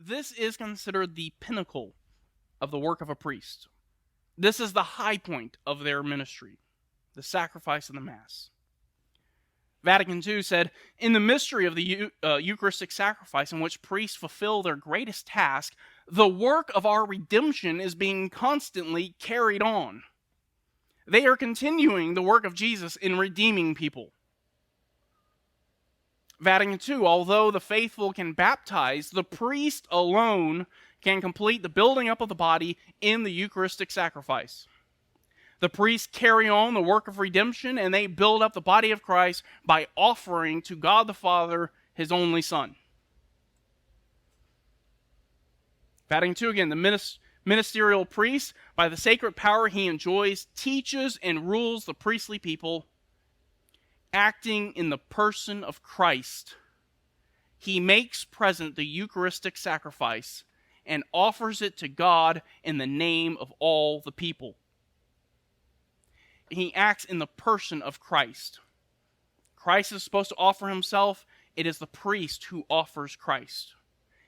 this is considered the pinnacle of the work of a priest. This is the high point of their ministry, the sacrifice of the Mass. Vatican II said, in the mystery of the Eucharistic sacrifice in which priests fulfill their greatest task, the work of our redemption is being constantly carried on. They are continuing the work of Jesus in redeeming people. Vatican II, although the faithful can baptize, the priest alone can complete the building up of the body in the Eucharistic sacrifice. The priests carry on the work of redemption, and they build up the body of Christ by offering to God the Father His only Son. Vatican II again, the ministerial priest, by the sacred power he enjoys, teaches and rules the priestly people, acting in the person of Christ. He makes present the Eucharistic sacrifice and offers it to God in the name of all the people. He acts in the person of Christ. Christ is supposed to offer himself. It is the priest who offers Christ.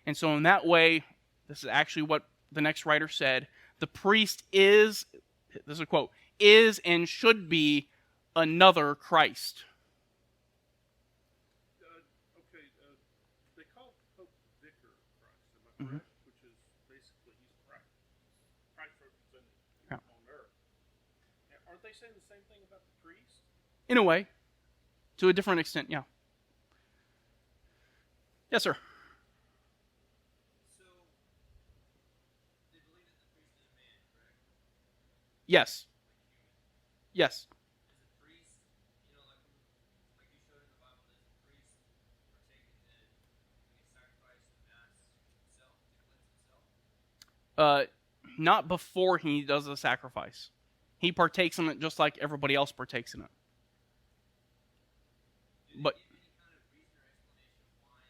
And so in that way, this is actually what the next writer said, the priest is, this is a quote, is and should be another Christ. They call Pope the vicar of Christ, am I correct? Which is basically he's Christ. Christ represented on earth. Now, aren't they saying the same thing about the priest? In a way. To a different extent, yeah. Yes, sir. So, they believe that the priest is a man, correct? Yes. Yes. Is a priest, like you showed in the Bible, does a priest partake in the sacrifice, the Mass itself, to cleanse himself? Not before he does the sacrifice. He partakes in it just like everybody else partakes in it. But Give any kind of reason or explanation why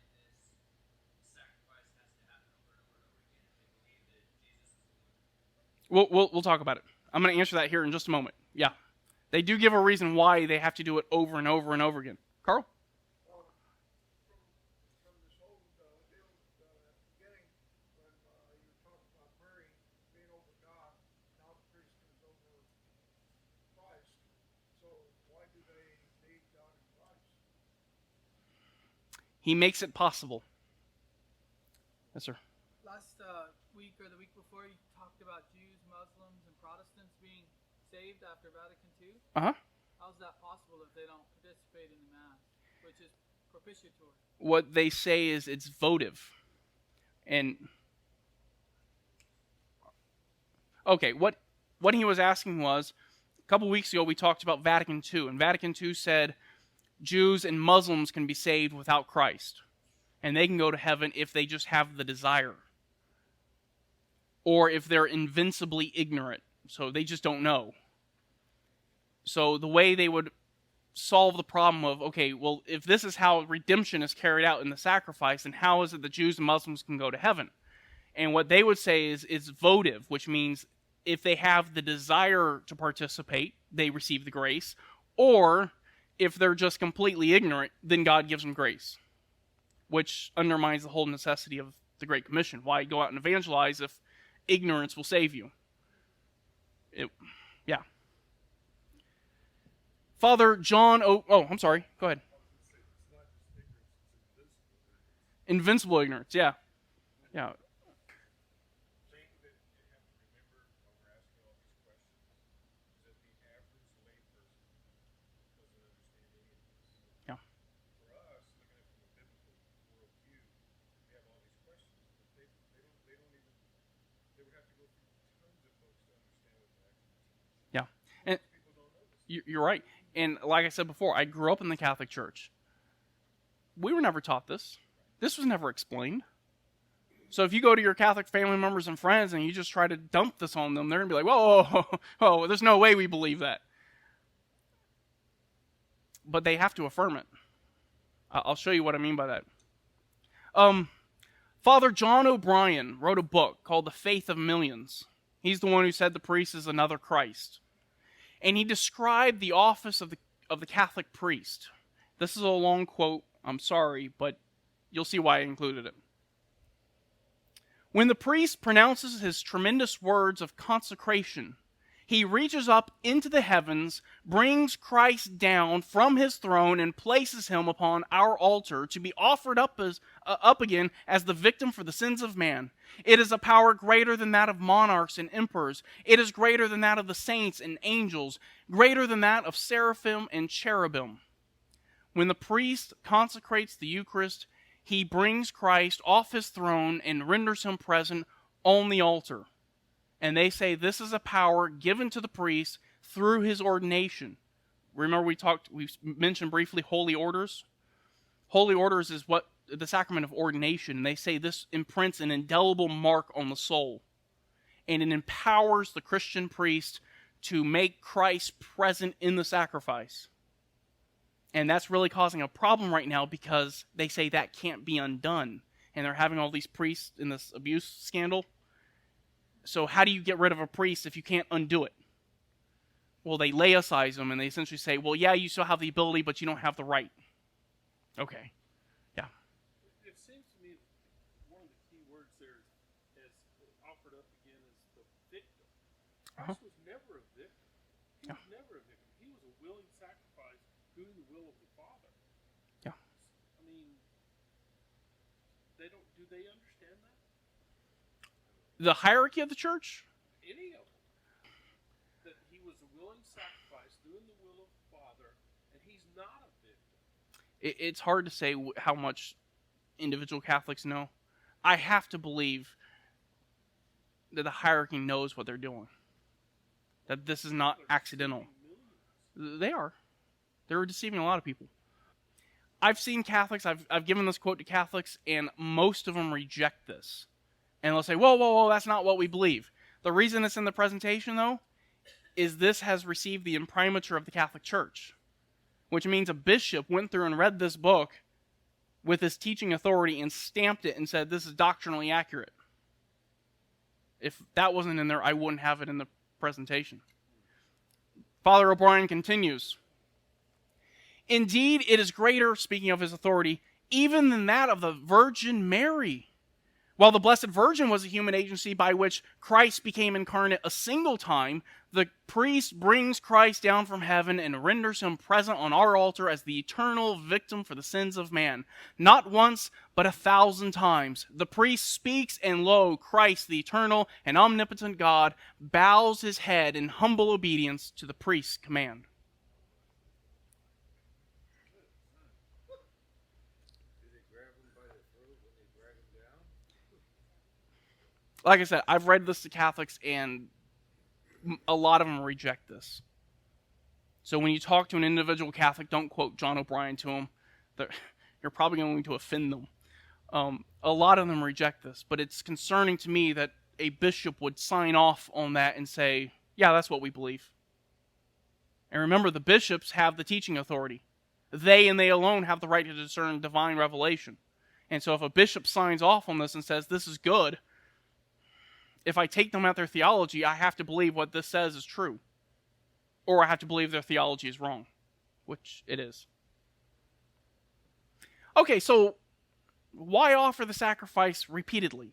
this sacrifice has to happen over and over and over again if they believe that Jesus is the one? we'll talk about it. I'm going to answer that here in just a moment. Yeah. They do give a reason why they have to do it over and over and over again. Carl? From this whole deal at the beginning, when you talked about Mary being over God, now the priest is over Christ. So why do they need God in Christ? He makes it possible. Yes, sir. Last week or the week before, you talked about Jews, Muslims, and Protestants being saved after Vatican II. Uh-huh. How is that possible if they don't participate in the Mass, which is propitiatory? What they say is it's votive. And okay, what he was asking was, a couple weeks ago we talked about Vatican II, and Vatican II said Jews and Muslims can be saved without Christ, and they can go to heaven if they just have the desire, or if they're invincibly ignorant, so they just don't know. So the way they would solve the problem of, okay, well, if this is how redemption is carried out in the sacrifice, then how is it that Jews and Muslims can go to heaven? And what they would say is it's votive, which means if they have the desire to participate, they receive the grace, or if they're just completely ignorant, then God gives them grace, which undermines the whole necessity of the Great Commission. Why go out and evangelize if ignorance will save you? Yeah. Father John I'm sorry. Go ahead. Invincible ignorance, yeah. Yeah. Thing that you have to remember when we're asking all these questions is that the average layperson doesn't understand any of this. Yeah. For us, looking at it from a biblical worldview, we have all these questions, but they would have to go through tons of books to understand what they're actually teaching. Yeah. And People don't know this. you're right. And like I said before, I grew up in the Catholic Church. We were never taught this. This was never explained. So if you go to your Catholic family members and friends and you just try to dump this on them, they're going to be like, whoa, there's no way we believe that. But they have to affirm it. I'll show you what I mean by that. Father John O'Brien wrote a book called The Faith of Millions. He's the one who said the priest is another Christ. And he described the office of the Catholic priest. This is a long quote. I'm sorry, but you'll see why I included it. When the priest pronounces his tremendous words of consecration, he reaches up into the heavens, brings Christ down from his throne, and places him upon our altar to be offered up again as the victim for the sins of man. It is a power greater than that of monarchs and emperors. It is greater than that of the saints and angels, greater than that of seraphim and cherubim. When the priest consecrates the Eucharist, he brings Christ off his throne and renders him present on the altar. And they say this is a power given to the priest through his ordination. Remember we mentioned briefly holy orders? Holy orders is what the sacrament of ordination. And they say this imprints an indelible mark on the soul. And it empowers the Christian priest to make Christ present in the sacrifice. And that's really causing a problem right now because they say that can't be undone. And they're having all these priests in this abuse scandal. So how do you get rid of a priest if you can't undo it? Well, they laicize them and they essentially say, well, yeah, you still have the ability, but you don't have the right. Okay. Yeah. It seems to me one of the key words there is offered up again is the victim. Christ was never a victim. He was never a victim. He was a willing sacrifice doing the will of the Father. Yeah. I mean, do they understand that? The hierarchy of the church? Any of them. That he was a willing sacrifice doing the will of the Father, and he's not a victim. It's hard to say how much individual Catholics know. I have to believe that the hierarchy knows what they're doing. That this is not accidental. They are. They're deceiving a lot of people. I've seen Catholics, I've given this quote to Catholics, and most of them reject this. And they'll say, whoa, that's not what we believe. The reason it's in the presentation, though, is this has received the imprimatur of the Catholic Church, which means a bishop went through and read this book with his teaching authority and stamped it and said, this is doctrinally accurate. If that wasn't in there, I wouldn't have it in the presentation. Father O'Brien continues, indeed, it is greater, speaking of his authority, even than that of the Virgin Mary. While the Blessed Virgin was a human agency by which Christ became incarnate a single time, the priest brings Christ down from heaven and renders him present on our altar as the eternal victim for the sins of man. Not once, but 1,000 times. The priest speaks, and lo, Christ, the eternal and omnipotent God, bows his head in humble obedience to the priest's command. Like I said, I've read this to Catholics, and a lot of them reject this. So when you talk to an individual Catholic, don't quote John O'Brien to them. You're probably going to offend them. A lot of them reject this, but it's concerning to me that a bishop would sign off on that and say, yeah, that's what we believe. And remember, the bishops have the teaching authority. They and they alone have the right to discern divine revelation. And so if a bishop signs off on this and says, this is good, if I take them at their theology, I have to believe what this says is true. Or I have to believe their theology is wrong, which it is. Okay, so why offer the sacrifice repeatedly?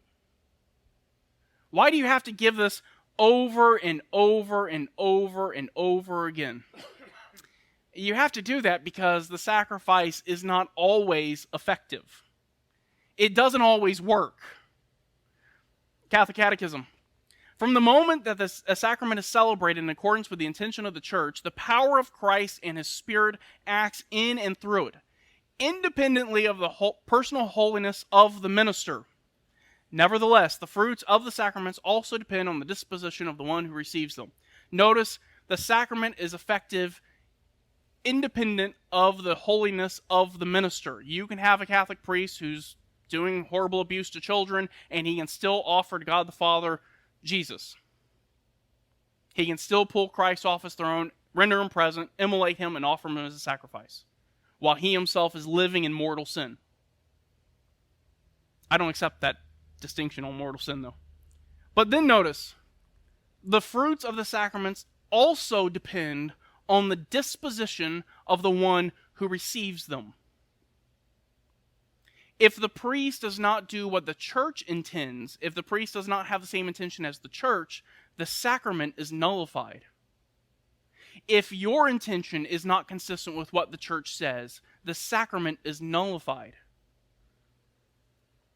Why do you have to give this over and over and over and over again? You have to do that because the sacrifice is not always effective. It doesn't always work. Catholic Catechism. From the moment that a sacrament is celebrated in accordance with the intention of the Church, the power of Christ and His Spirit acts in and through it, independently of the personal holiness of the minister. Nevertheless, the fruits of the sacraments also depend on the disposition of the one who receives them. Notice, the sacrament is effective independent of the holiness of the minister. You can have a Catholic priest who's doing horrible abuse to children, and he can still offer to God the Father Jesus. He can still pull Christ off his throne, render him present, immolate him, and offer him as a sacrifice, while he himself is living in mortal sin. I don't accept that distinction on mortal sin, though. But then notice, the fruits of the sacraments also depend on the disposition of the one who receives them. If the priest does not do what the church intends, if the priest does not have the same intention as the church, the sacrament is nullified. If your intention is not consistent with what the church says, the sacrament is nullified.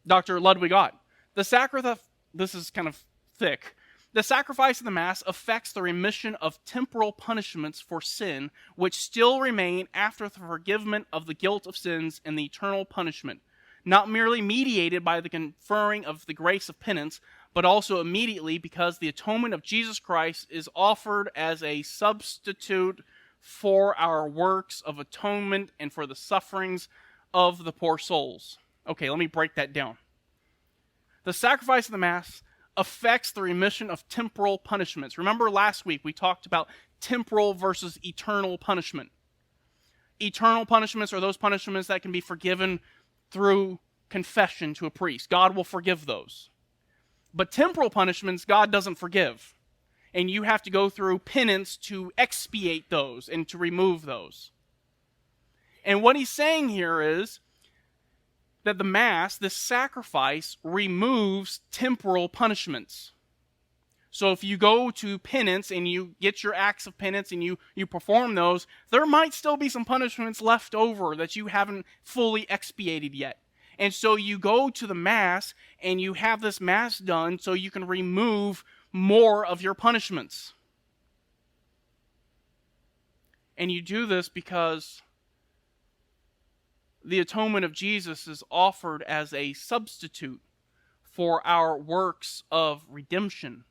Dr. Ludwig Ott, this is kind of thick. The sacrifice of the Mass affects the remission of temporal punishments for sin, which still remain after the forgiveness of the guilt of sins and the eternal punishment, not merely mediated by the conferring of the grace of penance, but also immediately because the atonement of Jesus Christ is offered as a substitute for our works of atonement and for the sufferings of the poor souls. Okay, let me break that down. The sacrifice of the Mass affects the remission of temporal punishments. Remember last week we talked about temporal versus eternal punishment. Eternal punishments are those punishments that can be forgiven through confession to a priest. God will forgive those. But temporal punishments, God doesn't forgive. And you have to go through penance to expiate those and to remove those. And what he's saying here is that the Mass, this sacrifice, removes temporal punishments. So if you go to penance and you get your acts of penance and you perform those, there might still be some punishments left over that you haven't fully expiated yet. And so you go to the Mass and you have this Mass done so you can remove more of your punishments. And you do this because the atonement of Jesus is offered as a substitute for our works of redemption.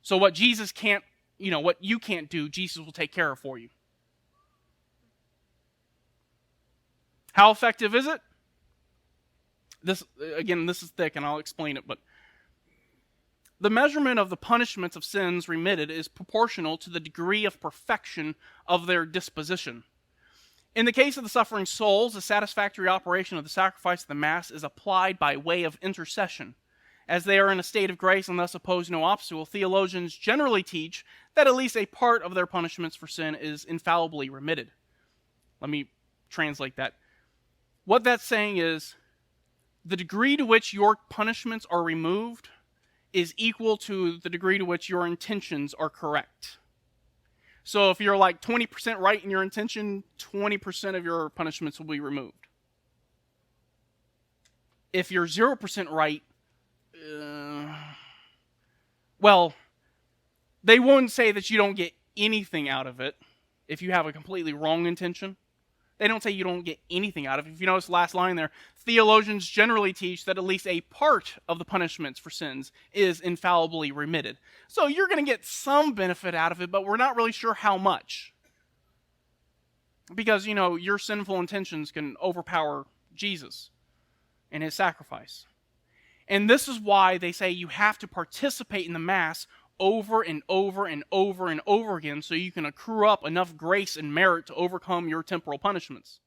So what Jesus can't, what you can't do, Jesus will take care of for you. How effective is it? This is thick and I'll explain it, but the measurement of the punishments of sins remitted is proportional to the degree of perfection of their disposition. In the case of the suffering souls, the satisfactory operation of the sacrifice of the Mass is applied by way of intercession. As they are in a state of grace and thus oppose no obstacle, theologians generally teach that at least a part of their punishments for sin is infallibly remitted. Let me translate that. What that's saying is, the degree to which your punishments are removed is equal to the degree to which your intentions are correct. So if you're like 20% right in your intention, 20% of your punishments will be removed. If you're 0% right, they won't say that you don't get anything out of it if you have a completely wrong intention. They don't say you don't get anything out of it. If you notice the last line there, theologians generally teach that at least a part of the punishments for sins is infallibly remitted. So you're going to get some benefit out of it, but we're not really sure how much. Because, your sinful intentions can overpower Jesus and his sacrifice. And this is why they say you have to participate in the Mass over and over and over and over again so you can accrue up enough grace and merit to overcome your temporal punishments.